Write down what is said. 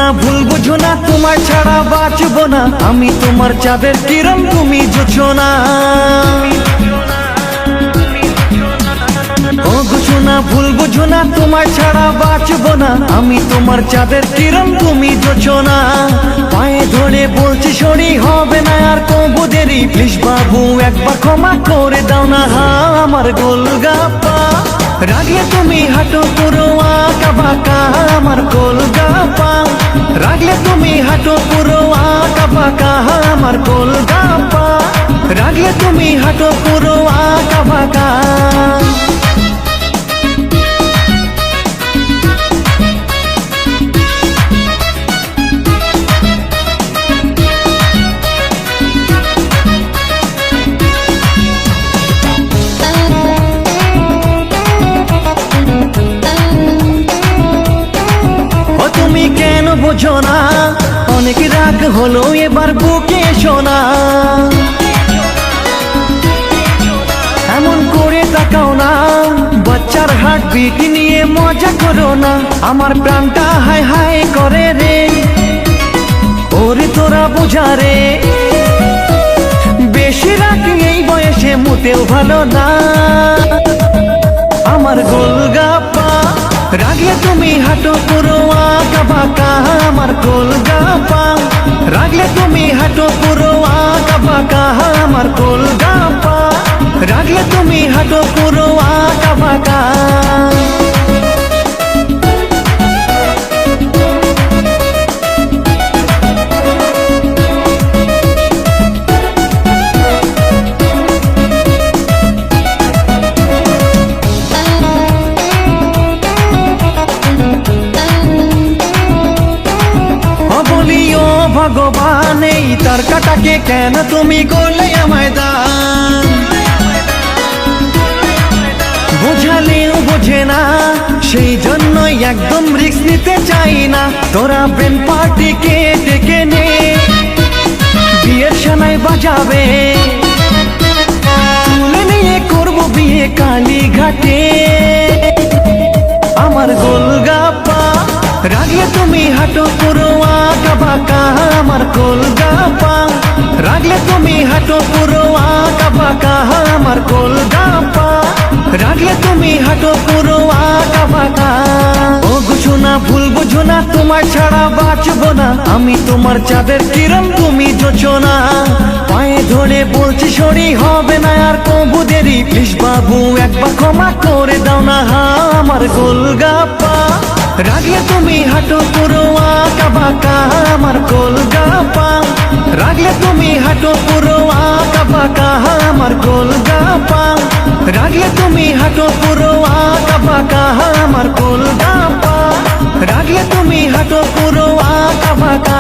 না ভুল বুঝো না, তোমার ছাড়া বাঁচবো না আমি, তোমার চাঁদের কিরণ তুমি জোছনা। ও বুঝো না ভুল বুঝো না, তোমার ছাড়া বাঁচবো না আমি, তোমার চাঁদের কিরণ তুমি জোছনা। পায়ে ধরে বলছি সরি হবে না আর কবু দেরি, প্লিজ বাবু একবার ক্ষমা করে দাও না। আমার গোলগাপ্পা রাগলে তুমি হাঁটো পুরো আঁকা বাঁকা, আমার গোলগাপ্পা রাগলে তুমি হাঁটো পুরো আঁকা বাঁকা, আমার গোলগাপ্পা রাগলে তুমি হাঁটো পুরো আঁকা বাঁকা। বুঝো না অনেক রাগ হলো এবার বুকে শোনা, এমন করে তাকাও না, বাচ্চার হার্টবিট নিয়ে মজা করো না। আমার প্রাণটা হায় হায় করে রে, ওরে তোরা বোঝা রে, বেশি রাগ এই বয়সে মোটেও ভালো না। আমার গোলগাপ্পা রাগলে তুমি হাঁটো পুরো আঁকা বাঁকা, আমার গোলগাপ্পা রাগলে তুমি হাঁটো পুরো আঁকা বাঁকা, আমার গোলগাপ্পা রাগলে তুমি হাঁটো পুরো আঁকা বাঁকা। ভগবান এই তার কাটাকে কেন তুমি করলে আমায় দান, বোঝালেও বোঝে না সেই জন্যই একদম রিস্ক নিতে চাই না। তোরা ব্রেন পার্টিকে ডেকে নে, বিয়ের সময় বাজাবে, তুলে নিয়ে করবো বিয়ে কালীঘাটে। আমার গোলগাপ্পা রাগলে তুমি হাঁটো পুরো আঁকা বাঁকা, আমার গোলগাপ্পা রাগলে তুমি হাঁটো পুরো আঁকা বাঁকা, আমার গোলগাপ্পা রাগলে তুমি হাঁটো পুরো আঁকা বাঁকা। ও বুঝো না ভুল বুঝো না, তোমার ছাড়া বাঁচবো না আমি, তোমার চাঁদের কিরণ তুমি জোছনা। পায়ে ধরে বলছি সরি হবে না আর কবু দেরি, প্লিজ বাবু একবার ক্ষমা করে দাও না। আমার গোলগাপ্পা রাগলে তুমি হাঁটো পুরো আঁকা বাঁকা, আমার গোলগাপ্পা রাগলে তুমি হাঁটো পুরো আঁকা বাঁকা, আমার গোলগাপ্পা রাগলে তুমি হাঁটো পুরো আঁকা বাঁকা, আমার গোলগাপ্পা রাগলে তুমি হাঁটো পুরো আঁকা বাঁকা।